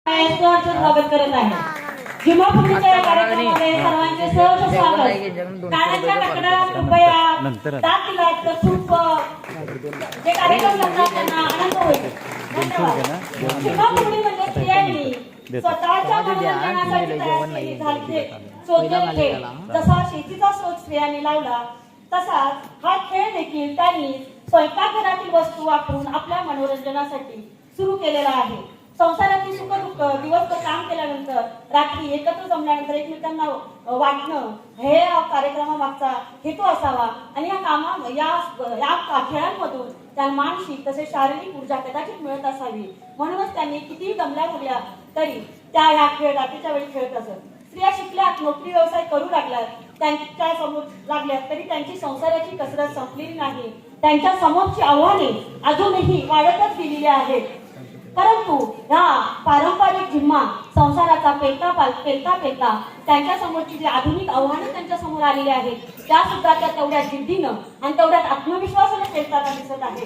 स्वागत करत आहे. जिमापुरीच्या या कार्यक्रमामध्ये सर्वांचे सहर्ष स्वागत. कानाच्या ककडात कृपया दात दिलात तर खूप जे कार्यक्रम करतात त्यांना आनंद होईल. धन्यवाद. जिमापुरी म्हणजे स्त्रियांनी स्वतःच्या मनोरंजनासाठी तयार केली झालेले शोधलेले खेळ. जसा शेतीचा शोध स्त्रियांनी लावला तसाच हा खेळ देखील त्यांनी स्वयंपाकघरातील वस्तू वापरून आपल्या मनोरंजनासाठी सुरू केलेला आहे. संसारातील सुख दुःख दिवसभर काम केल्यानंतर रात्री एकत्र जमल्यानंतर एकमेकांना वाटणं हे कार्यक्रमामागचा हेतू असावा आणि या खेळांमधून त्यांना मानसिक तसेच शारीरिक ऊर्जा कदाचित मिळत असावी. म्हणूनच त्यांनी कितीही दमल्या भरल्या तरी त्या ह्या खेळ रात्रीच्या वेळी खेळत असत. स्त्रिया शिकल्यात, नोकरी व्यवसाय करू लागल्यात, त्यांच्या समोर लागल्यात तरी त्यांची संसाराची कसरत संपलेली नाही. त्यांच्या समोरची आव्हाने अजूनही वाढतच गेलेली आहेत. परंतु ह्या पारंपरिक जिम्मा संसाराचा पेलता त्यांच्या समोरची जी आधुनिक आव्हानं त्यांच्या समोर आलेली आहेत त्या सुद्धा त्या तेवढ्या जिद्दीनं आणि तेवढ्याच आत्मविश्वासाने पेलताना दिसत आहे.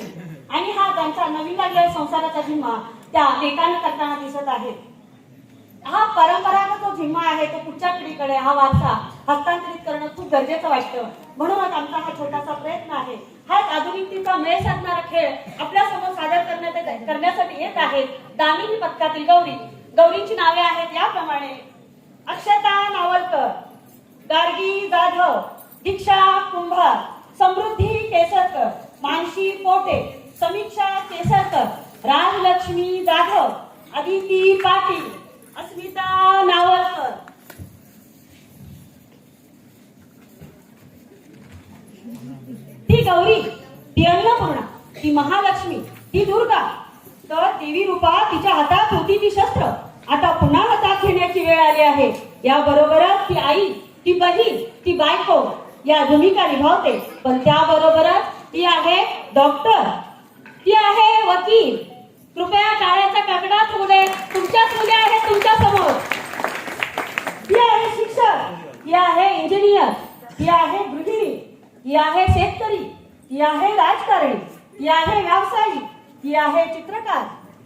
आणि हा त्यांचा नवीन लागलेला संसाराचा जिम्मा त्या लेखानं करताना दिसत आहे. हा परंपरागत जो जिम्मा आहे तो पुढच्या पिढीकडे हा वारसा हस्तांतरित करणं खूप गरजेचं वाटतं. म्हणूनच आमचा हा छोटासा प्रयत्न आहे. हा आधुनिकतेचा मेळ साधणारा खेळ आपल्या समोर सादर करण्यासाठी येत आहेत. दामिनी पथकातील गौरींची नावे आहेत याप्रमाणे: अक्षता नावलकर, गार्गी जाधव, दीक्षा कुंभार, समृद्धी केसरकर, मानसी पोटे, समीक्षा केसरकर, राजलक्ष्मी जाधव, अदिती पाटील, अस्मिता नावलकर. ती गौरी, ती अन्नपूर्णा, ती महालक्ष्मी, ती दुर्गा. तर देवी रूपा तिच्या हातात होती ती शस्त्र, आता पुन्हा हातात घेण्याची वेळ आली आहे. या बरोबरच ती आई, ती बहीण, ती बायको या भूमिका निभावते. पण त्याबरोबरच ती आहे डॉक्टर, ती आहे वकील. कृपया टाळ्याच्या कडकडाट होऊ दे. तुमच्याच मुले आहेत तुमच्या समोर. ती आहे शिक्षक, ती आहे इंजिनियर, ती आहे गृहिणी, ती आहे शेतकरी, ती आहे राजकारणी, ती आहे व्यावसायिक, ती आहे चित्रकार,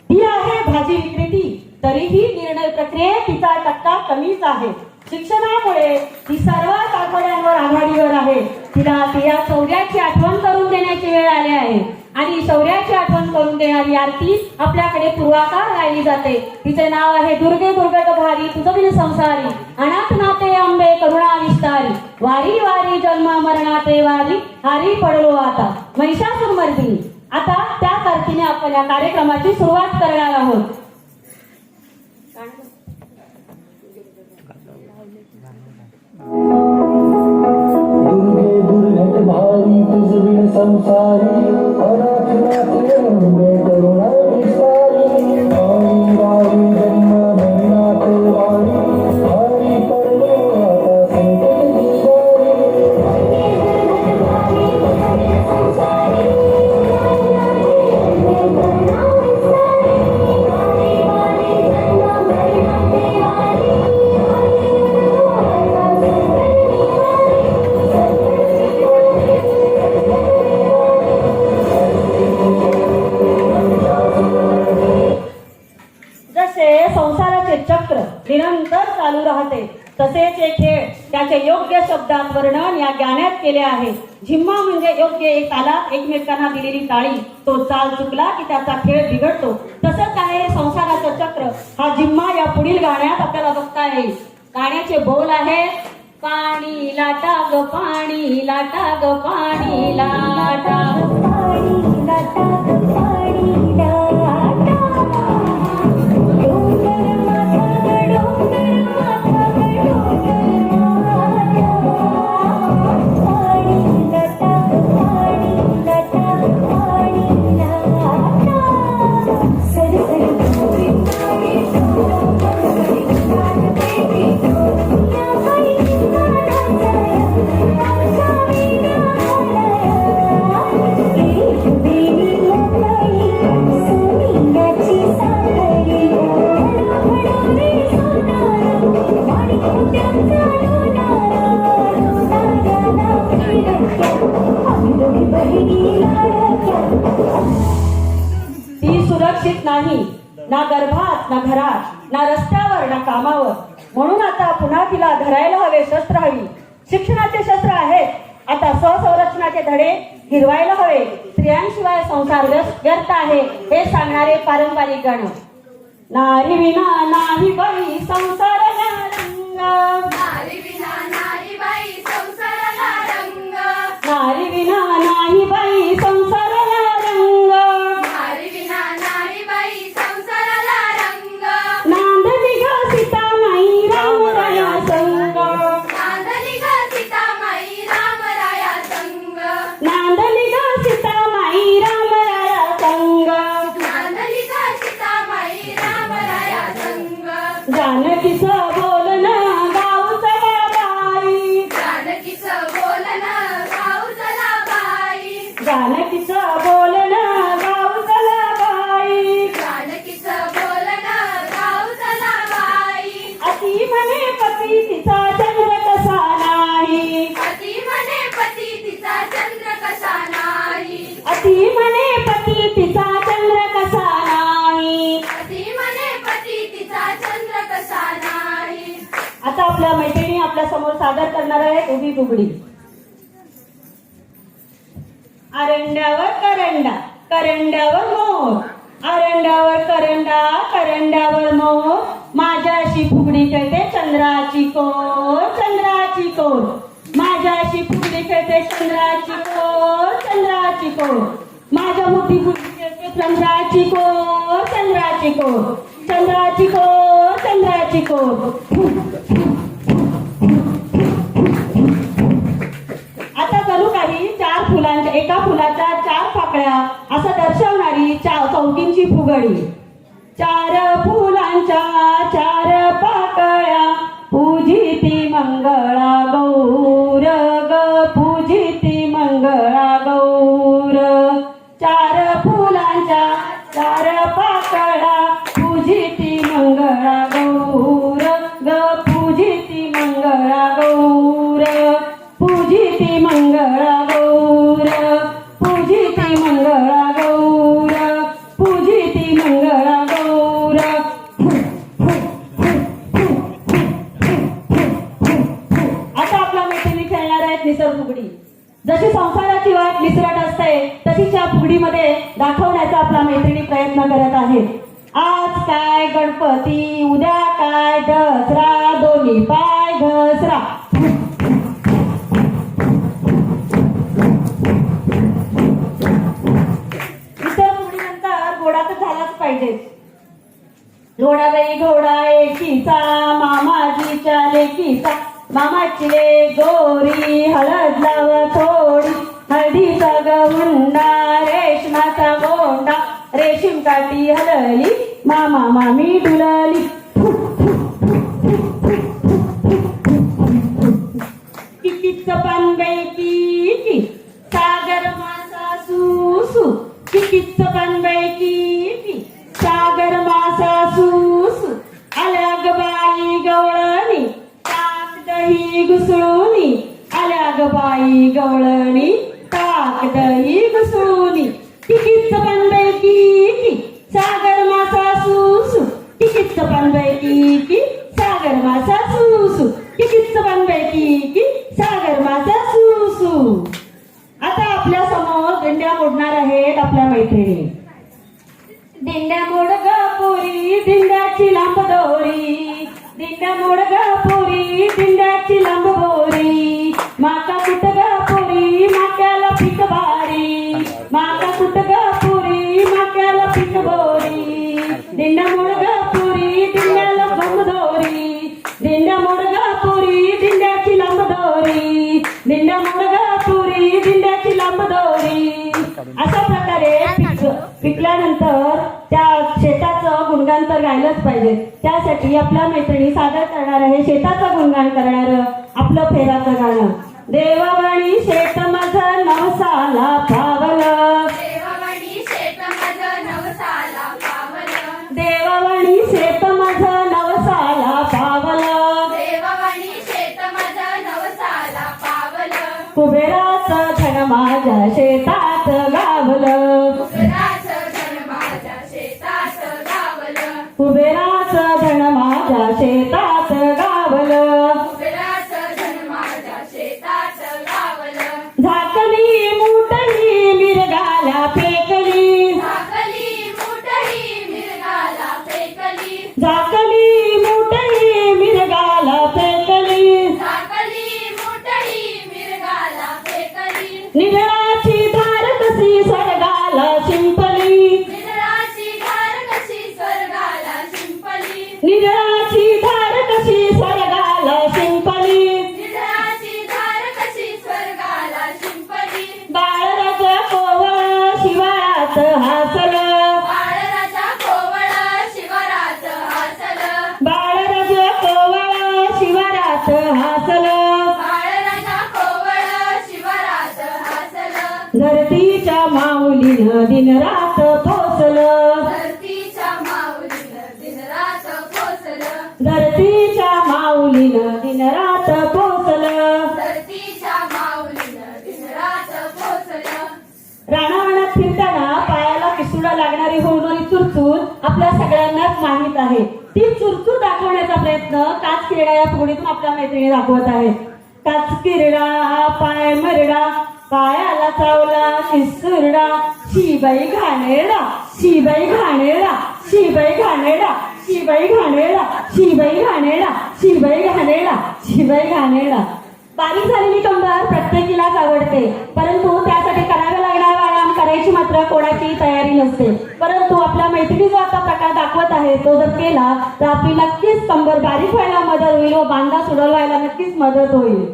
ती आहे भाजी विक्रेती. तरीही निर्णय प्रक्रियेत तिचा टक्का कमीच आहे. शिक्षणामुळे ती सर्वात आघाड्यांवर आघाडीवर आहे. तिला तिच्या शौर्याची आठवण करून देण्याची वेळ आली आहे. आणि शौर्याची आठवण करून देणारी आरती आपल्याकडे पूर्वाकार गायली जाते. तिचे नाव आहे दुर्गे दुर्गट भारी तुझ बिन संसारी, अनाथ नाते अंबे करुणा विस्तारी, वारी वारी जन्म मरणाते वारी, हारी पडलो आता महिषासुर मर्दिनी. आता त्या आरतीने आपण या कार्यक्रमाची सुरुवात करणार आहोत. दुर्गे दुर्गट भारी तुझ बिन संसारी, अनाथ नाते अंबे करुणा विस्तारी, वारी वारी जन्म मरणाते वारी, हारी पडलो आता संकट संसाराचे चक्र निरंतर चालू राहते तसेच हे खेळ त्याचे योग्य शब्दात वर्णन या गाण्यात केले आहे. झिम्मा म्हणजे योग्य एक तालात एकमेकांना दिलेली टाळी. तो चाल चुकला की त्याचा खेळ बिघडतो. तसंच आहे संसाराचं चक्र. हा झिम्मा या पुढील गाण्यात आपल्याला बघता येईल. गाण्याचे बोल आहेत: पाणी लाटा ग पाणी लाटा ग पाणी लाटा, पाणी लाटा ग पाणी लाटा, ती सुरक्षित नाही ना गर्भात ना घरात, ना रस्त्यावर ना कामावर. म्हणून आता पुन्हा तिला धरायला हवे शस्त्र हवी. शिक्षणाचे शस्त्र आहेत आता स्वसंरक्षणाचे धडे गिरवायला हवे. स्त्रियांशिवाय संसार व्यर्थ आहे हे सांगणारे पारंपरिक गाणं. नारी विना नाही बाई संसाराला रंग. नारी विना नाही बाई संसाराला रंग. नारी विना नाही बाई संसाराला रंग. नारी विना नाही बाई संसाराला रंग. नांदली ग सीतामाई रामराया संग. नांदली ग सीतामाई रामराया संग. नांदली ग सीतामाई रामराया संग. नांदली ग सीतामाई रामराया संग. जानकीचं बोलणं गाव चला बाई. जानकीचं बोलणं गाऊ चला बाई. जानकीचं बोलणं गाव चला बाई. जानकीचं बोलणं गाऊ चला बाई. अति म्हणे पती तिचा चंद्र कसा नाही. अति म्हणे पती तिचा चंद्र कसा नाही. अति म्हणे पती तिचा चंद्र कसा नाही. अति म्हणे पती तिचा चंद्र कसा नाही. आता आपल्या मैत्रिणी आपल्या समोर सादर करणार आहेत उभी फुगडी. अरंड्यावर करंडा करंड्यावर मोर. अरंड्यावर करंडा करंड्यावर मोर. माझ्याशी फुगडी खेळते चंद्राची कोर चंद्राची कोर. माझ्याशी फुगडी खेळते चंद्राची कोर चंद्राची कोर. माझ्या मोठी फुगडी खेळते चंद्राची कोर चंद्राची कोर. चंद्राची कोर चंद्राची कोर. आता करू काही चार फुलांच्या एका फुलाच्या चार पाकळ्या असं दर्शवणारी चौकींची फुगडी. चार फुलांच्या चार पाकळ्या पूजिती मंगळा गौर ग पूजिती मंगळा गौर. चार फुलांच्या चार पाकळ्या पूजिती मंगळा गौर ग पूजिती मंगळा गौर. पूजिती मंगळा गौर पूजिती मंगळा गौर पूजिती मंगळा गौर. आता आपला मैत्रिणी खेळणार आहेत निसर्ग फुगडी. जशी संसाराची वाट निसरट असते तशीच या फुगडीमध्ये दाखवण्याचा आपला मैत्रिणी प्रयत्न करत आहेत. आज काय गणपती उद्या काय दसरा दोन्ही पाय घसरा. इतर फुगडीनंतर घोडाच झालाच पाहिजे. घोडा बाई घोडा एकीचा मामाजीच्या लेकीचा. मामाची ले गोरी हळद लाव थोडी. हळदीचा गहुंडा रेशमाचा गोंडा. रेशीम काठी हलली मामा मामी डुलली. किकीच पान बाई किकी सागर मासा सुसू. किकीच पान बाई किकी सागर मासा सुसू. आल्या ग बाई गवळणी ताक दही घुसळूनी. आल्या ग बाई गवळणी ताक दही घुसळूनी. किकीच पान बाई किकी सागर मासा सुसू. किकीच पान बाई किकी सागर मासा सुसू. किकीच पान बाई किकी सागर मासा सुसू. आता आपल्या समोर दिंड्या मोडणार आहेत आपल्या मैत्रिणी. दिंड्या मोड ग पोरी दिंड्याची लांब दोरी. दिंड्या मोड ग पोरी दिंड्याची लांब बोरी. माका कुट ग पोरी माक्याला पीक भारी. माका कुट ग पोरी माक्याला पीक बोरी. दिंड्या मोड ग पोरी दिंड्याला लांब दोरी. दिंड्या मोड ग पोरी दिंड्याची लांब दोरी. दिंड्या मोड ग पोरी दिंड्याची लांब दोरी. अशा प्रकारे पिकल्यानंतर त्या शेताचं गुणगान तर गायलंच पाहिजे. त्यासाठी आपल्या मैत्रिणी सादर करणार आहे शेताचं गुणगान करणार आपलं फेराचं गाणं. देवावाणी शेत माझं नवसाला पावलं. देवावाणी शेत माझं नवसाला पावलं. देवावाणी शेत माझं नवसाला पावलं. देवावाणी शेत माझं नवसाला पावलं. कुबेराचं धन माझ्या शेतात गावलं. कुबेराचं धन माझ्या शेतात गावलं. कुबेराचं धन माझ्या शेतात गावलं उघडाचं धन माझ्या शेतात गावलं. झाकली मुठही मिरगाला फेकली झाकली मुठही मिरगाला फेकली. झाकली मुठही मिरगाला फेकली झाकली मुठही मिरगाला फेकली. निधळाची धार कशी स्वर्गाला शिंपली निधळाची धार कशी स्वर्गाला शिंपली. निधळाची धार कशी स्वर्गाला शिंपली निधळाची धार कशी स्वर्गाला शिंपली. बाळराज कोवळ शिवारात हासलं बाळराजा कोवळ शिवरात हसलं. बाळराज कोवळ शिवारात हासलं बाळराजा कोवळ शिवरात हसलं. धरतीच्या माऊलीनं दिनरात पोसलं धरतीच्या माऊलीनं दिनरात पोसलं. धरतीच्या माऊलीनं दिनरात पोसलं धरतीच्या माऊलीनं दिनरात पोसलं. रानावनात फिरताना पायाला किसुडा लागणारी होणारी चुरचूर आपल्या सगळ्यांनाच माहीत आहे. ती चुरचूर दाखवण्याचा प्रयत्न काच किरडा या फुगडीतून आपल्या मैत्रिणी दाखवत आहेत. काच किरडा पाय मरडा पायाला चावला किसुरडा शिबाई घाणेरडा शिबाई घाणेरडा शिबाई घाणेरडा शिबाई घाणेरडा शिबाई घाणेरडा शिबाई घाणेरडा शिबाई घाणेरडा. बारीक झालेली कंबर प्रत्येकीलाच आवडते, परंतु त्यासाठी करावे लागणारा व्यायाम करायची मात्र कोणाची तयारी नसते. परंतु आपल्या मैत्रिणी जो आता प्रकार दाखवत आहे तो जर केला तर आपली नक्कीच कंबर बारीक व्हायला मदत होईल व बांधा सोडवायला नक्कीच मदत होईल.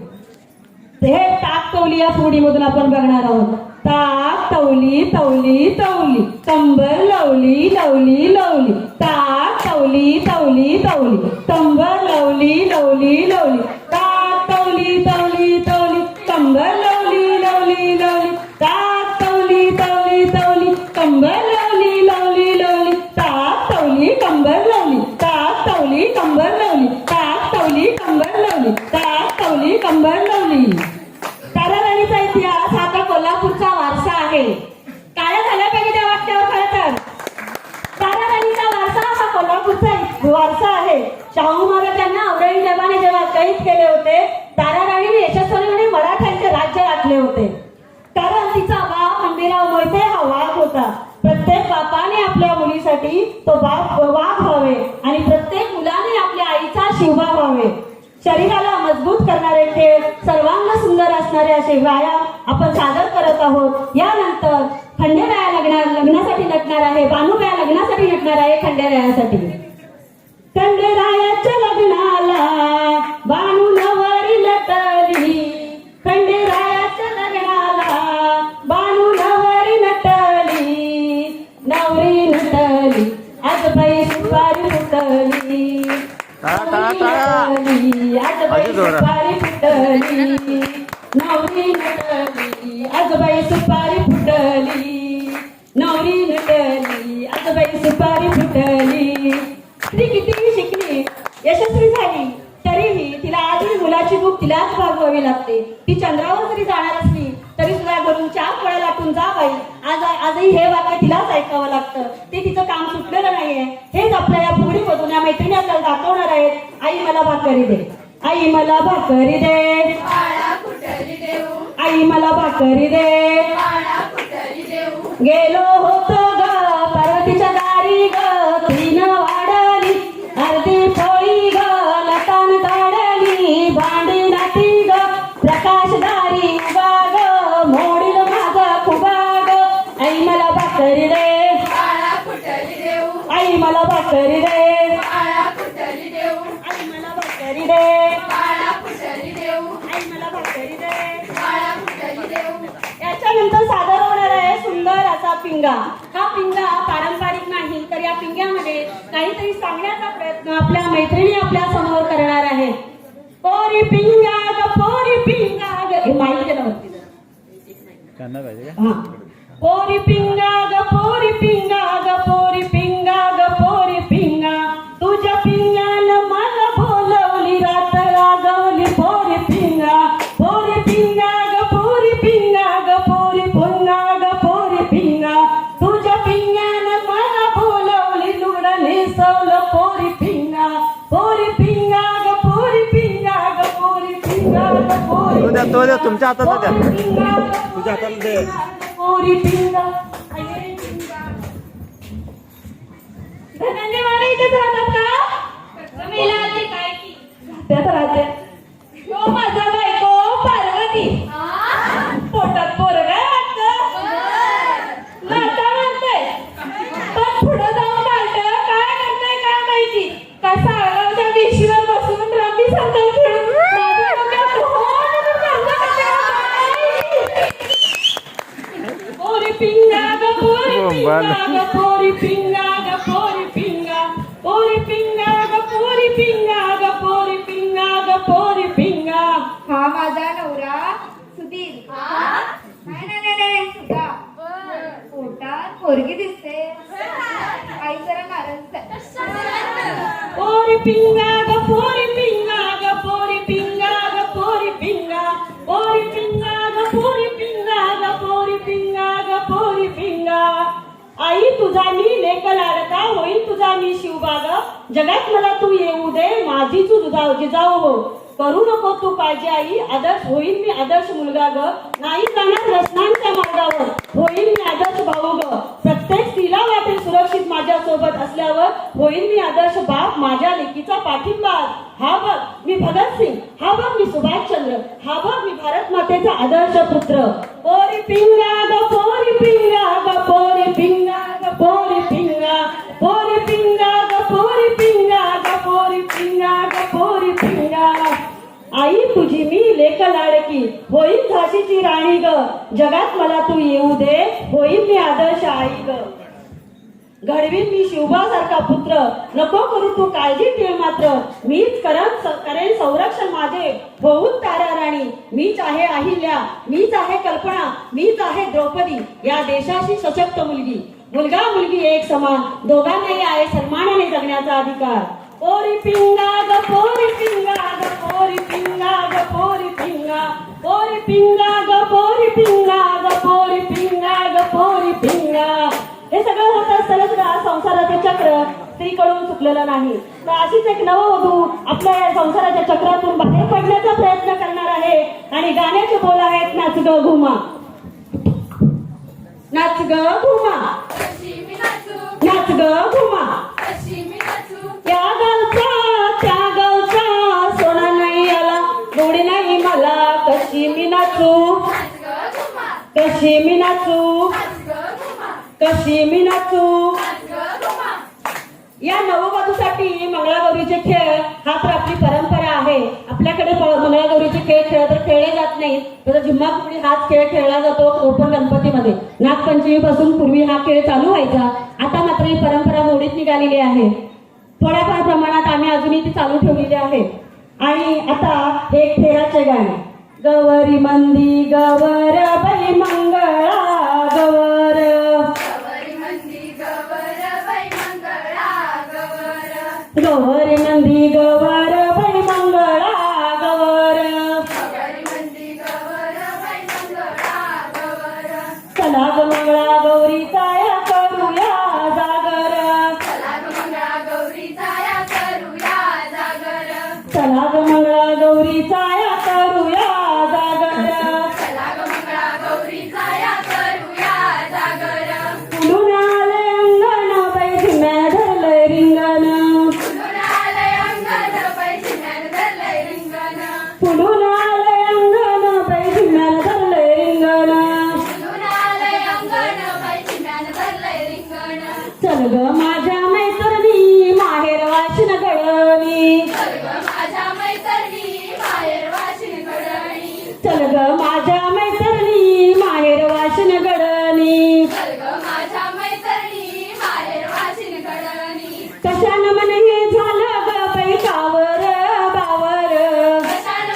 हे टाक तवली या फुगडीमधून आपण बघणार आहोत. टाक तवली तवली तवली कंबर लवली लवली लवली टाक तवली तवली तवली कंबर लवली लवली लवली टाक तवली तवली तवली कंबर लवली लवली लवली टाक तवली तवली तवली कंबर लवली लवली लवली टाक तवली कंबर लवली टाक तवली कंबर लवली टाक तवली कंबर लवली टाक तवली कंबर लवली. ताराराणीचा इतिहास हा आता कोल्हापूरचा वारसा आहे. काय झालं पाहिजे त्या वाक्यावर खरं तर ताराराणीचा वारसा हा कोल्हापूरचा वारसा आहे. शाहू महाराजांना औरंगजेबाने जेव्हा कैद केले होते ताराराणीने यशस्वीपणे मराठ्यांचे राज्य राखले होते. कारण तिचा बाप खंडेराव मोहिते हा वाघ होता. प्रत्येक बापाने आपल्या मुलीसाठी तो बाप वाघ व्हावे आणि प्रत्येक मुलाने आपल्या आईचा शिवबा व्हावे. शरीराला मजबूत करणारे खेळ सर्वांग सुंदर असणारे असे व्यायाम आपण सादर करत आहोत. यानंतर खंडेराया लग्नासाठी नटणार आहे. बानुबाया लग्नासाठी नटणार आहे खंडेरायासाठी. खंडेरायाच्या लग्नाला बानू नवरी नटली खंडेरायाच्या लग्नाला बानू नवरी नटली नवरी नटली आज बाई सुपारी फुटली आजबाई सुपारी फुटली नवरी नटली आजबाई सुपारी फुटली नवरी नटली आजबाई सुपारी फुटली. ती कितीही शिकली यशस्वी झाली तरीही तिला आजही मुलाची भूक तिलाच भागवावी लागते. ती चंद्रावर जरी जाणार असली तरी सुद्धा घरून 4 फळं लाटून जा बाई आजही हे वाक्य तिलाच ऐकावं लागतं. ते तिचं काम सुटलेलं नाहीये. हेच आपल्या या फुगडीमधून या मैत्रिणी आपल्याला दाखवणार आहेत. आई मला भाकरी दे आई मला भाकरी दे बाळा कुठली देऊ आई मला भाकरी दे बाळा कुठली देऊ. गेलो होतो ग पार्वतीच्या दारी ग 3 वाढली अर्धी पोळी ग लतान काढली भांडी नाती ग प्रकाशदारी उभा ग मोडील माझा खुबा ग आई मला भाकरी दे बाळा कुठली देऊ आई मला भाकरी दे बाळा कुठली देऊ आई मला भाकरी दे बाळा कुठली देऊ आई मला भाकरी दे. बाळा कुठली देऊ. याच्यानंतर सादर होणार आहे सुंदर असा पिंगा. हा पिंगा पारंपरिक नाही तर या पिंग्यामध्ये काहीतरी सांगण्याचा प्रयत्न आपल्या मैत्रिणी आपल्या समोर करणार आहे. पोरी पिंगा ग पोरी पिंगा ग माहिती केलं होती पोरी पिंगा ग पोरी पिंगा ग पोरी पिंगा ग पोरी पिंगा तुझ्या पिंगानं मला बोलवली रात रागवली पोरी पिंगा पोरी पिंगा ग पोरी पिंगा ग पोरी पिंगा ग पोरी पिंगा तुझ्या पिंगानं मला बोलवली लुगडं नेसवलं पोरी पिंगा पोरी तो द्या, तुमच्या हातात द्या. तुझ्या हाताला दे. पोरी पिंगा धनंजय माने इथेच राहतात का? मेला आले काय की त्यात राहते. हो माझा बायको पार्वती. पोटात पोरगा वाटतं. नाता म्हणते पण पुढे जाऊन काढलं काय करताय काय माहिती. काय साळगावच्या देशीवर बसून रमी सांगताय खेळून माझ्या डोक्यात पोरी पिंगा ग पोरी पिंगा ग पोरी पिंगा ग पोरी पिंगा पोरी पिंगा ग पोरी पिंगा ग पोरी पिंगा ग पोरी पिंगा. हा माझा नवरा सुधीर. नाही नाही नाही नाही सुधा. पोटात पोरगी दिसते. आई जरा नाराज आहे. पोरी पिंगा ग पोरी पिंगा ग पोरी पिंगा ग पोरी पिंगा पोरी पिंगा ग पोरी पिंगा ग पोरी पिंगा ग पोरी पिंगा. आई तुझा मी लेक लाडका होईल तुझा मी शिवबाग. जगात मला तू येऊ दे माझी तू जिजाऊ हो. करू नको तू काळजी आई आदर्श होईल मी आदर्श मुलगा ग. नाही जाणार रचनांच्या मार्गावर होईल मी आदर्श भाऊ ग. प्रत्येक स्त्रीला वाटेल सुरक्षित माझ्या सोबत असल्यावर होईल मी आदर्श बाप माझ्या लेकीचा पाठिंबा. हा बघ मी भगतसिंग. हा बघ मी सुभाषचंद्र. हा बघ मी भारत मातेचा आदर्श पुत्र. पोरी पिंगा ग पोरी पिंगा ग पोरी पिंगा ग पोरी पिंगा पोरी पिंगा ग पोरी पिंगा ग पोरी पिंगा ग पोरी पिंगा. आई तुझी मी लेक लाडकी होईल झाशीची राणी ग. जगात मला तू येऊ दे होईल मी आदर्श आई ग. घडवीन मी शिवबासारखा पुत्र नको करू तू काळजी ठेव मात्र. मीच करेन संरक्षण माझे होऊन तारा राणी. मीच आहे अहिल्या मीच आहे कल्पना मीच आहे द्रौपदी या देशाची सशक्त मुलगी. मुलगा मुलगी एक समान दोघांनाही आहे सन्मानाने जगण्याचा अधिकार. पोरी पिंगा ग पोरी पिंगा ग पोरी पिंगा ग पोरी पिंगा पोरी पिंगा ग पोरी पिंगा ग पोरी पिंगा ग पोरी पिंगा. हे सगळं होत असताना सुद्धा संसाराचे चक्र स्त्रीकडून चुकलेलं नाही. तर अशीच एक नववधू आपल्या संसाराच्या चक्रातून बाहेर पडण्याचा प्रयत्न करणार आहे आणि गाण्याचे बोल आहेत नाच ग घुमा नाच ग घुमा नाच ग घुमा. या गावचा त्या गावचा सोना नाही आला गोडी नाही मला कशी मी नाचू कशी मी नाचू कशी मी नाचू. या नववधूसाठी मंगळागौरीचे खेळ हा तर आपली परंपरा आहे. आपल्याकडे मंगळागौरीचे खेळ खेळले जात नाहीत. तर झिम्माफुगडी हाच खेळ खेळला जातो कोकण गणपतीमध्ये. नागपंचमी पासून पूर्वी हा खेळ चालू व्हायचा. आता मात्र ही परंपरा मोडीत निघालेली आहे. थोड्याफार प्रमाणात आम्ही अजूनही ती चालू ठेवलेली आहे. आणि आता एक फेराचे गाणे. गवरी मंदी गवर बाई मंगळा गवर गवरी मंदी गवर बाई मंगळा गवर. चला ग मंगळा गौरीचा या करूया जागर. चला ग मंगळा गौरीचा या करूया जागर. फुलून आले अंगण बाई झिम्या धरलंय रिंगण. फुलून आले अंगण बाई झिम्या धरलंय रिंगण. चल ग माझ्या मैत्रिणी माहेर वाशिन गडणी. चल ग माझ्या मैत्रिणी माहेर वाशिन गडणी. कशानं मन हे झालं ग बाई कावर बावर. कशानं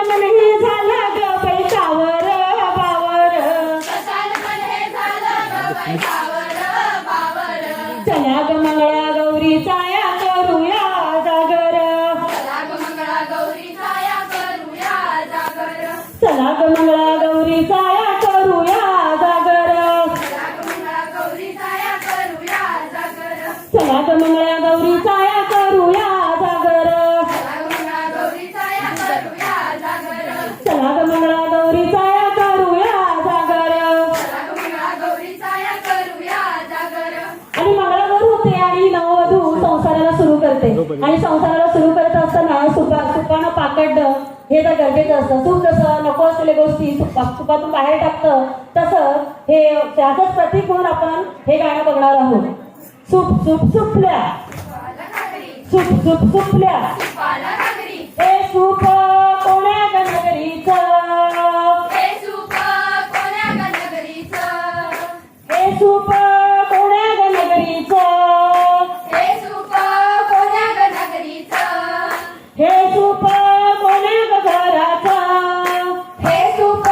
मन हे झालं ग बाई कावर बावर. चला ग मंगळा गौरीचा या करूया जागर. चला ग मंगळा गौरीचा या करूया जागर. चला ग मंगळा गौरीचा या करूया जागर. चला ग मंगळा गौरीचा या करूया जागर. संसाराला सुरू करते आणि संसाराला सुरू करत असताना सुपानं पाकडणं हे तर गरजेचं असतं. सुख जसं नको असलेल्या गोष्टी सुपातून बाहेर टाकतं तसं हे त्याचंच प्रतीक म्हणून आपण हे गाणं बघणार आहोत. सुप सुप सुपल्या सुप सुप सुपल्या हे सुप कोण्या गणगरीचं हे सुप कोण्या गणगरीचं हे सुप कोण्या घराचं हे सुप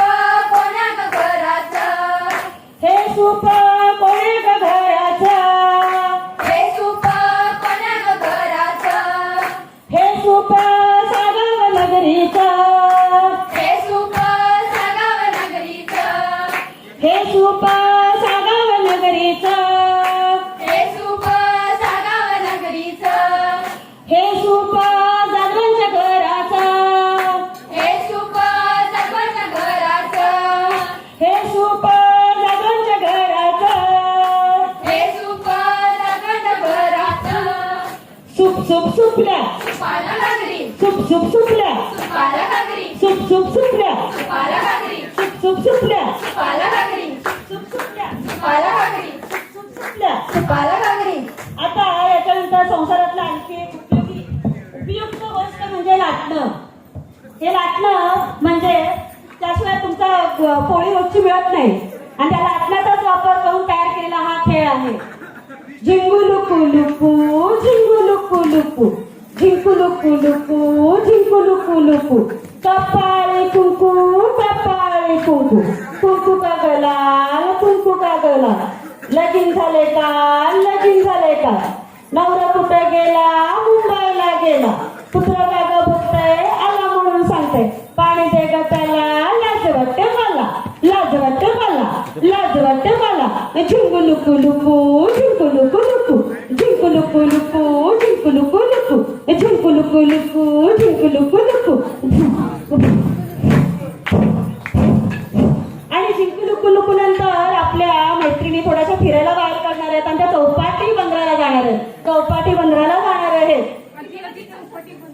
कोण्या घराचं हे सुप कोण्या घराचं हे सुप कोण्या घराचं हे सुप सागाव नगरीचं हे सुप सागाव नगरीचं हे सुप सागाव नगरीचं हे सुप सागाव नगरीचं हे सुप जागरणच्या घराचं हे सुप जागरणच्या घराचं हे सुप जागरणच्या घराचं हे सुप जागरणच्या घराचं सुप सुप सुपल्या सुप सुप सुपल्या सुप सुप सुपल्या सुप सुप सुपल्या सुप सुपल्या आता याच्यानंतर संसारातलं आणखी उपयुक्त गोष्ट म्हणजे लाटणं. हे लाटणं म्हणजे त्याशिवाय तुमचा पोळी रोजची मिळत नाही आणि त्या लाटण्याचाच वापर करून तयार केलेला हा खेळ आहे. झिंगुलुकू लुकू झिंगुलुकू लुकू झिंकुलुकू लुकू झिंकुलुकू लुकू कपाळी कुंकू कपाळी कुंकू कुंकू का गलाल कुंकू का गलाल लगीन झाले का लगीन झाले का नवरा कुठे गेला मुंबईला गेला पुत्र का ग बघतय आला म्हणून सांगते पाणी दे ग त्याला लाज वाटते मला लाज वाटते मला लाज वाटते मला झिंकुलुकू लुकू झिंकुलुकू लुकू झिंकुलुकू लुकू झिंकुलुकू लुकू झिंकुलुकू लुकू झिंकुलुकू लुकू आणि झिंकुलुकू लुकू नंतर आपल्या मैत्रिणी थोड्याशा फिरायला बाहेर काढणार आहेत आणि त्या चौपाटी बंदराला जाणार आहेत. चौपाटी बंदराला जाणार आहेत.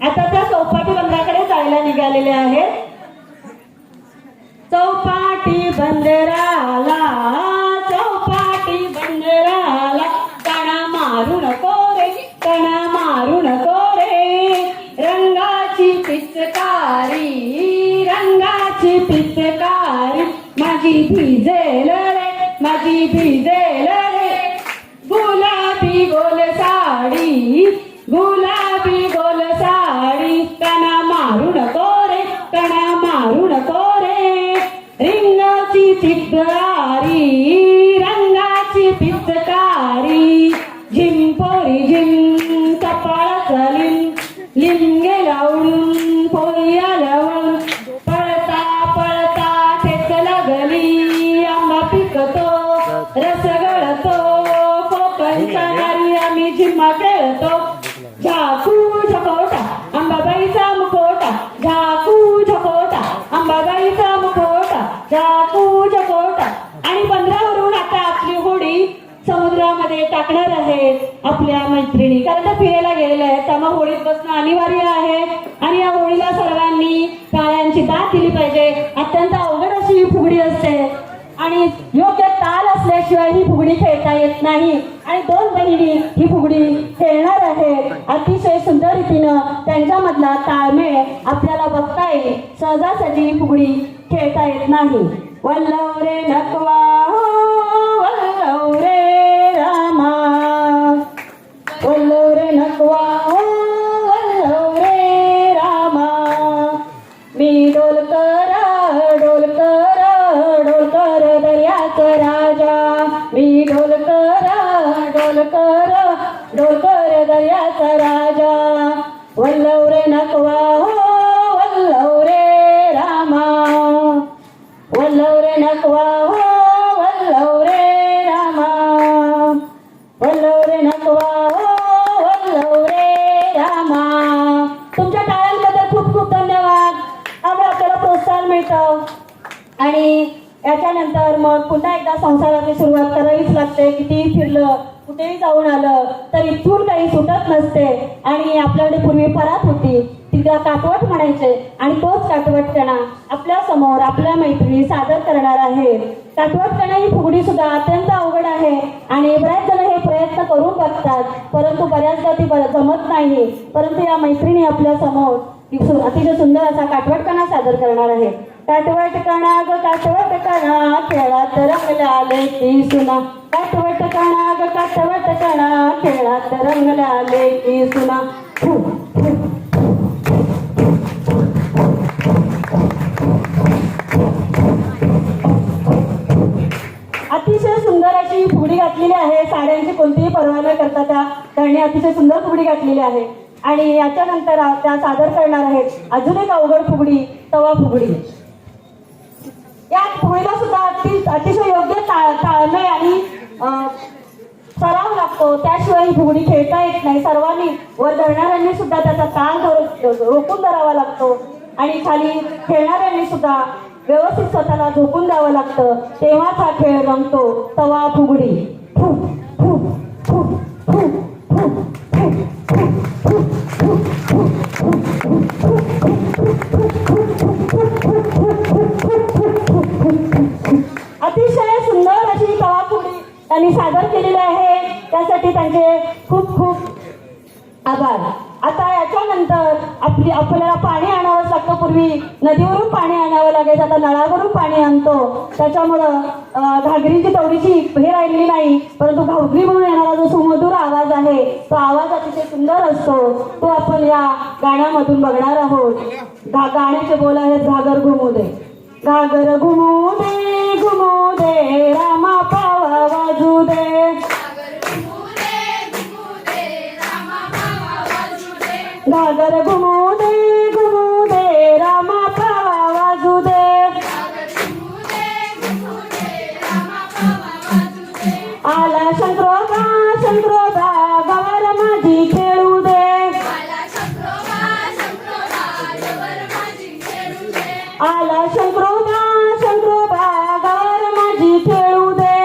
आता त्या चौपाटी बंदराकडे जायला निघालेले आहेत. चौपाटी बंदराला चौपाटी बंदराला कणा मारू नको रे कणा मारू नको रे रंगाची पिचकारी रंगाची पिचकारी माझी भिजेल रे माझी भिजेल रे गुलाबी गोल साडी गुलाबी गोल साडी कणा मारू नको रे कणा मारू नको रे रिंगाची चितकारी रंगाची पिचकारी झिंपोरी झिम कपाळाचा लिंगे लावून पोळ्या लावून पळता पळता ठेच लागली आंबा पिकतो रस गळतो कोकणचा नारी आम्ही झिम्मा खेळतो झाकू झकोटा अंबाबाईचा मुखोटा झाकू झकोटा अंबाबाईचा मुखोटा झाकू झकोटा आणि बंदरावरून आता आपली होडी समुद्रामध्ये टाकणार आहेत आपल्या मैत्रिणी कारण त्या फिरायला गेलेल्या आहेत त्यामुळे होडीत बसणं अनिवार्य आहे आणि या होडीला सर्वांनी टाळ्यांची दाद दिली पाहिजे. अत्यंत अवघड अशी ही फुगडी असते आणि योग्य ताल असल्याशिवाय ही फुगडी खेळता येत नाही आणि दोन बहिणी ही फुगडी खेळणार आहेत. अतिशय सुंदर रीतीनं त्यांच्यामधला ताळमेळ आपल्याला बघता येईल. सहजासहजी ही फुगडी खेळता येत नाही. वल्लव रे नकवा हो वल्लव रे रामा वल्लव रे नकवा हो वल्लव रे रामा मी डोलकर डोलकर डोलकर दर्याचा राजा मी डोलकर डोलकर डोलकर दर्याचा राजा वल्लव रे नकवा हो वल्लव रे रामा वल्लव रे नकवा हो वल्लव रे रामा वल्लव रे नकवा हो वल्लव रे रामा. तुमच्या टाळ्यांबद्दल खूप खूप धन्यवाद. आम्हाला आपल्याला प्रोत्साहन मिळतं आणि याच्यानंतर मग पुन्हा एकदा संसाराची सुरुवात करावीच लागते. कितीही फिरलं कुठेही जाऊन आलं तर इथून काही सुटत नसते. आणि आपल्याकडे पूर्वी परात होती, तिला काटवट म्हणायचे. आणि तोच काटवटकणा आपल्या समोर आपल्या मैत्रिणी सादर करणार आहे. काटवटकणा ही फुगडी सुद्धा अत्यंत अवघड आहे आणि बऱ्याच जण हे प्रयत्न करून बघतात, परंतु बऱ्याचदा ती जमत नाही. परंतु या मैत्रिणी आपल्या समोर अतिशय सुंदर असा काटवटकणा सादर करणार आहे. काटवटकणा ग काटवटकणा खेळात रंगल्या लेकी सुना. काटवटकणा ग काटवटकणा खेळात रंगल्या लेकी सुना. अतिशय सुंदर अशी फुगडी घातलेली आहे. साड्यांची कोणतीही पर्वा न करता त्या त्यांनी अतिशय सुंदर फुगडी घातलेली आहे. आणि याच्यानंतर त्या सादर करणार आहेत अजून एक अवघड फुगडी, तवा फुगडी. या फुगडीला सुद्धा अतिशय योग्य ताळमेळ आणि सराव लागतो, त्याशिवाय ही फुगडी खेळता येत नाही. सर्वांनी वर धरणाऱ्यांनी सुद्धा त्याचा ताण रोखून धरावा लागतो आणि खाली खेळणाऱ्यांनी सुद्धा व्यवस्थित स्वतःला झोपून द्यावं लागतं, तेव्हाच हा खेळ रंगतो. तवा फुगडी. अतिशय सुंदर अशी तवा फुगडी त्यांनी सादर केलेली आहे, त्यासाठी त्यांचे खूप खूप आभार. आता याच्यानंतर आपल्याला पाणी आणावंच लागतं. पूर्वी नदीवरून पाणी आणावं लागायचं, आता नळावरून पाणी आणतो. त्याच्यामुळं घागरीची तेवढीची हे राहिलेली नाही, परंतु घागरी म्हणून येणारा जो सुमधुर आवाज आहे तो आवाज अतिशय सुंदर असतो, तो आपण या गाण्यामधून बघणार आहोत. गाण्याचे बोल आहेत घागर घुमू दे. घागर घुमू दे रामा पावा वाजू दे. घागर घुमू दे रामा पावा वाजू दे. आला शंकरोबा गवर माझी खेळू दे. आला शंकरोबा गवर माझी खेळू दे.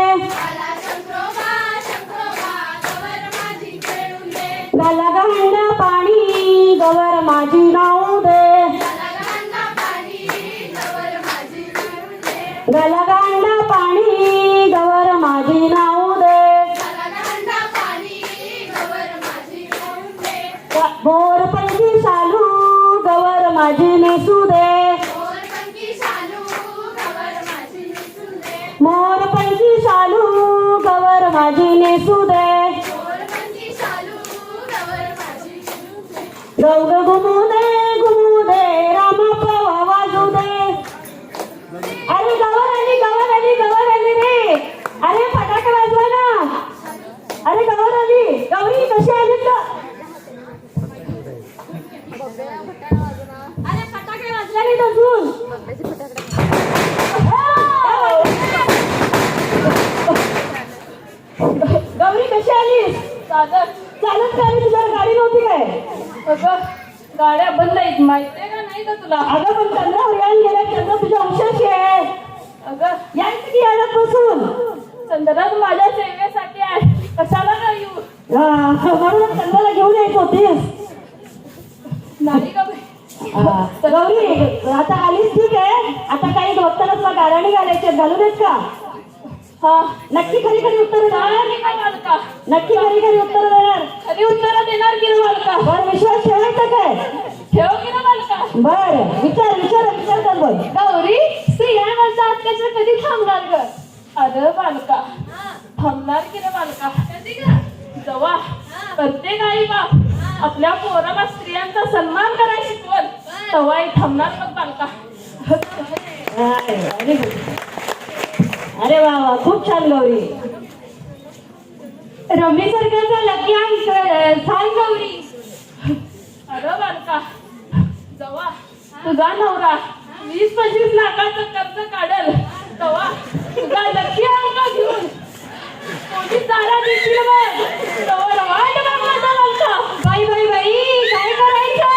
गाला गांडा पाणी गवर माझी नाऊ दे. गाला गांडा पाणी गवर माझी नाऊ दे. मोरपंखी शालू गवर माझी नेसू दे. मोरपंखी शालू गवर माझी नेसू दे. गौग घुमू दे रामा पावा वाजू दे. अरे गवर आली रे. अरे फटाके वाजवा ना. अरे गवर आली. गौरी कशी आली तर? अरे फटाके वाजले नाहीत अजून. गौरी कशी आली? चालत का आली? तुझ्या गाडी नव्हती काय? अगं गाड्या बंद आहेत, माहितीये का नाही का तुला? अगं पण चंद्रावर यायला गेल्या चंद्र तुझ्या अंशाशी आहे. अगं यायचं की यायला बसून. चंद्रात माझ्या सेवेसाठी आहे, कशाला नाही येऊ? म्हणून चंद्राला घेऊन यायचं होतीस. नाही का बाई? गौरी आता आलीस ठीक आहे. आता काही दोस्ताला गाराणी घालायचे, घालू देत का? हा नक्की खरी उत्तर देणार? मालका नक्की खरी उत्तर देणार? खरी उत्तर देणार की ना मालका? बरं विश्वास ठेवायचा काय? ठेव की ना मालका? बर विचार कर बोल. गौरी स्त्रियांवरचा अत्याचार कधी थांबणार ग? अरे बालका थांबणार की ना मालका? जवा प्रत्येक आई बाप आपल्या पोराला स्त्रियांचा सन्मान करायला शिकवल तेव्हाही थांबणार मग बालका. अरे वा वा खूप छान गौरी. रमी सरकारचा लकी अंक सांग गौरी. अरे बालका जवा तुझा नवरा 20-25 लाखाचं कर्ज काढल तेव्हा तुझा लकी अंक घेऊन पोलीस दारा देतील बघ, तेव्हा वाट बघ माझा बालका. बाई काय करायचं?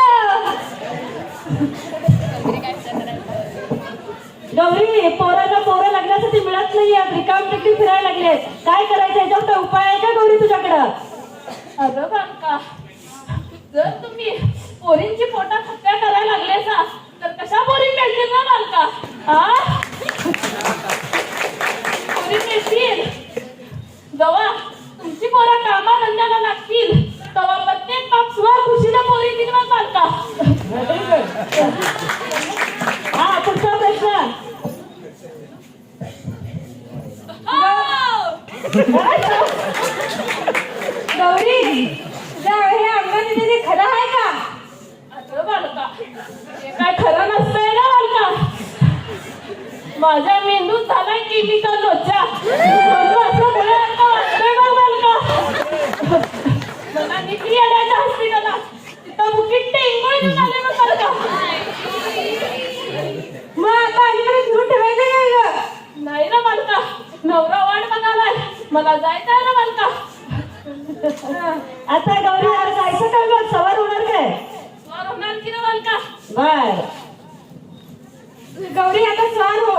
गौरी पोरं लग्नासाठी मिळत नाही, रिकाम टिकटी फिरायला लागली. लागले. काय करायचं याच्यावर काही उपाय आहे का गौरी तुझ्याकडं? अगं बालका, जर तुम्ही पोरींची पोटात हत्या करायला लागले तर कशा पोरी मिळतील ना बालका? पोरी मिळतील जेव्हा तुमची पोरं कामाधंद्याला लागतील, तेव्हा प्रत्येक बाप खुशीला पोरी दिली मग बालका. हा पुढचा प्रश्न. गौरी, हे अंगण दिलेले खरं आहे का? अगं बालका, हे काय खरं नसतंय ना बालका. माझ्या मेंदूत झालाय केमिकल लोचा. असं बोलायला वाटतंय बघ बालका. मला निकली अडायच्या हॉस्पिटलला तिथं बुकीट टेंगोळी झाले मग बालका. मग आता आणि घेऊन ठेवायचं काय ग? नाही ना बालका, नवरा वाट बघालाय, मला जायचं आहे ना बालका. आता गौरी यार जायचं काय मग? सवार होणार काय? स्वार होणार की ना बालका? बर गौरी आता स्वार हो.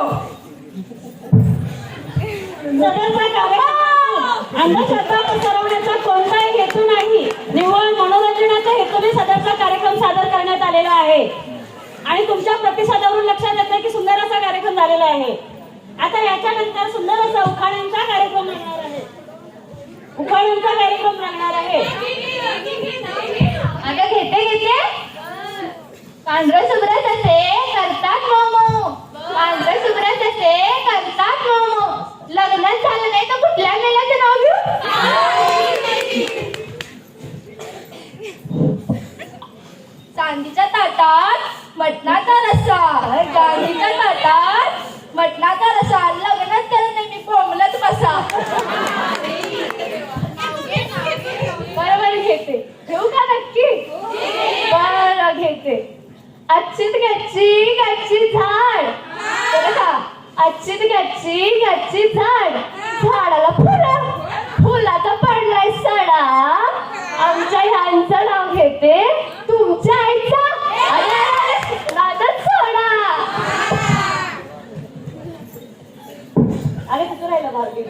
सदरचा कार्यक्रम अंधश्रद्धा पसरवण्याचा कोणताही हेतू नाही. निव्वळ मनोरंजनाच्या हेतूने सदरचा कार्यक्रम सादर करण्यात आलेला आहे आणि तुमच्या प्रतिसादावरून लक्षात येतं की सुंदर असा कार्यक्रम झालेला आहे. आता याच्यानंतर सुंदर असा उखाण्यांचा कार्यक्रम लागणार आहे. उखाण्यांचा कार्यक्रम लागणार आहे. अगं घेते पांढरं शुभ्र तसे करतात मोमो. पांढरं शुभ्र तसे करतात मोमो. लग्नच झालं नाही तर कुठल्या मेल्याचं नाव घेऊ? चांदीच्या ताटात मटणाचा रस्सा. चांदीच्या ताटात मटणाचा रस्सा. लग्नच करत नाही मी, बोंबलत बसा. बरोबर घेते. घेऊ का नक्की? बरं घेते. अच्छीत गच्ची गच्ची झाड. बरं का? अच्छीत गच्ची गच्ची झाड. झाडाला फुलं, फुलाचा पडलाय सडा. आमच्या ह्यांचं नाव घेते, तुमच्या आईचा नादच सोडा. अरे तिथं राहिला मार्गे.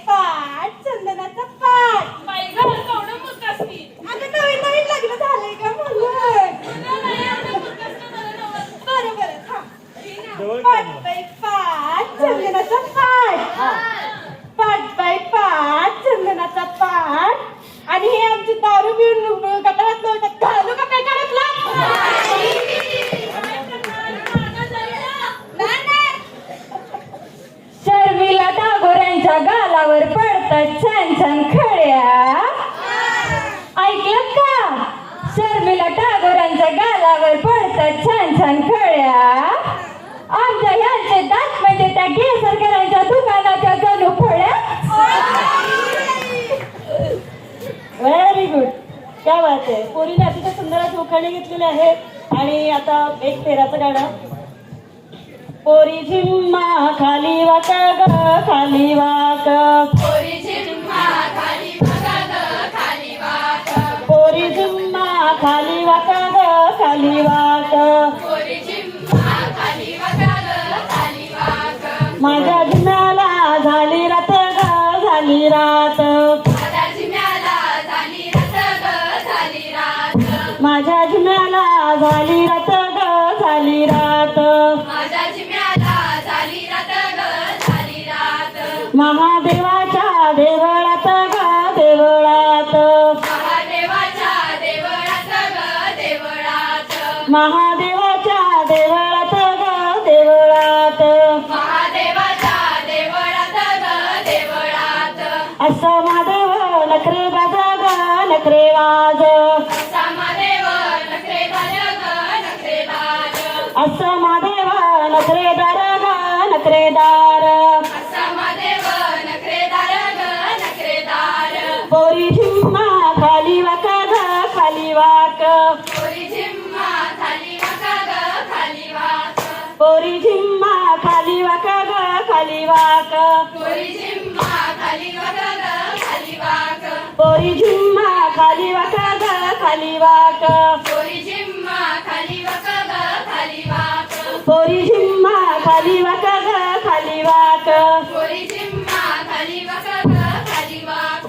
पाट चंदनाचा पाट. बाई गं, केवढं मूर्ख असती. अगं नवीन लग्न झालंय का म्हणून. बरोबर पाट चंदनाचा पाट. पाट चंदनाचा पाट. आणि हे आमची दारू पिऊन गटारात लोटत घालू का काय काढतला? शर्मिला टागोरांच्या गालावर पडतात छान छान खड्या. ऐकलं का? शर्मिला टागोरांच्या गालावर पडतात छान छान खड्या. आमच्या ह्यांचे दात म्हणजे त्या केसरकरांच्या दुकानाच्या जणू फळ्या. व्हेरी गुड, क्या बात आहे. पोरीने अतिशय सुंदर असे उखाणे घेतलेले आहे. आणि आता एक तेराचं गाणं. पोरी झिम्मा खाली वाक ग खाली वाक. पोरी झिम्मा खाली वाका ग खाली वाक. पोरी झिम्मा खाली वाक ग खाली वाक. पोरी झिम्मा खाली वाका ग खाली वाक. माझ्या झिम्याला झाली रात ग झाली रात. माझ्या झिम्याला झाली रात ग झाली रात. माझ्या झिम्याला झाली रात ग झाली रात. माझ्या झिम्याला झाली रात ग झाली रात. महादेवाच्या देवळात ग देवळात. महादेवाच्या देवळात ग देवळात. महादेवाच्या देवळात ग देवळात. महादेवाच्या देवळात ग देवळात. असं महादेव नखरे बाजा ग नखरे वाज. असा महादेव नखरेबाज ग नखरेबाज. असं महादेव नखरेदार ग नखरेदार. असा महादेव नखरेदार ग नखरेदार. पोरी झिम्मा खाली वाक ग खाली वाक. पोरी झिम्मा खाली वाका ग खाली वाक. पोरी झिम्मा खाली वाक ग खाली वाक. पोरी झिम्मा खाली वाका ग खाली वाक. पोरी झिम्मा खाली वाक ग खाली वाक. पोरी झिम्मा खाली वाका ग खाली खाली वाक पोरी झिम्मा खाली वाक ग खाली वाक. पोरी चिम्मा खाली वाक ग खाली वाक.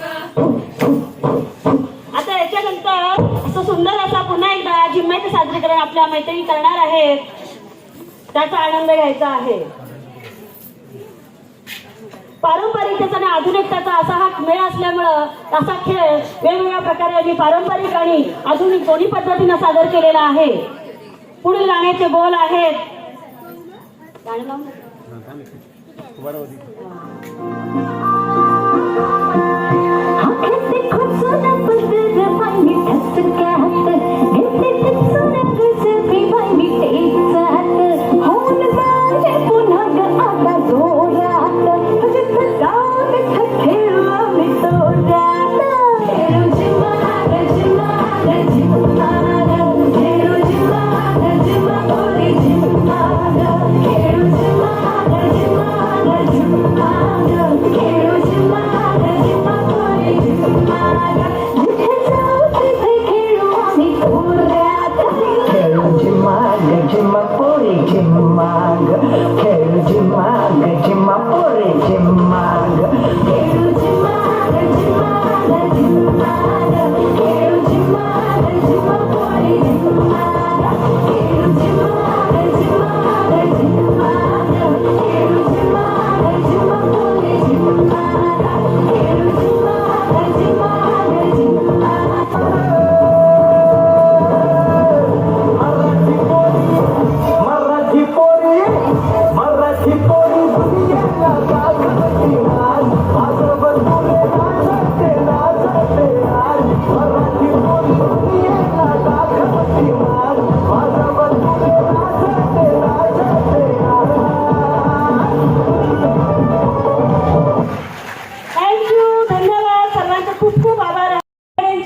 आता याच्यानंतर असं सुंदर असा पुन्हा एकदा जिम्म्याचं सादरीकरण आपल्या मैत्रिणी करणार आहेत. त्याचा आनंद घ्यायचा आहे. पारंपरिकतेचा आणि आधुनिकतेचा असा हा मेळ असल्यामुळं असा खेळ वेगवेगळ्या प्रकारे आणि पारंपरिक आणि आधुनिक दोन्ही पद्धतीनं सादर केलेला आहे. पुढील गाण्याचे बोल आहेत. गाणं लावून दे.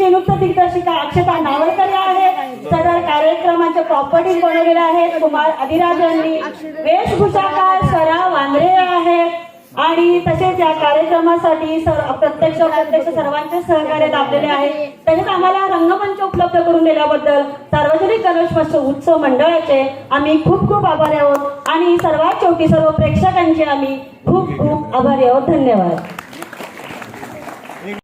नृत्य दिग्दर्शिका अक्षता नावळकर या आहेत. सदर कार्यक्रमाचे प्रॉपर्टीज बनवलेले आहेत कुमार अधिराज यांनी. वेशभूषाकार सरा वांद्रे आहेत आणि तसेच या कार्यक्रमासाठी प्रत्यक्ष सर्वांचे सहकार्य लाभलेले आहे. तसेच आम्हाला रंगमंच उपलब्ध करून दिल्याबद्दल सार्वजनिक गणेश उत्सव मंडळाचे आम्ही खूप खूप आभारी आहोत आणि सर्वात शेवटी सर्व प्रेक्षकांचे आम्ही खूप खूप आभारी आहोत. धन्यवाद.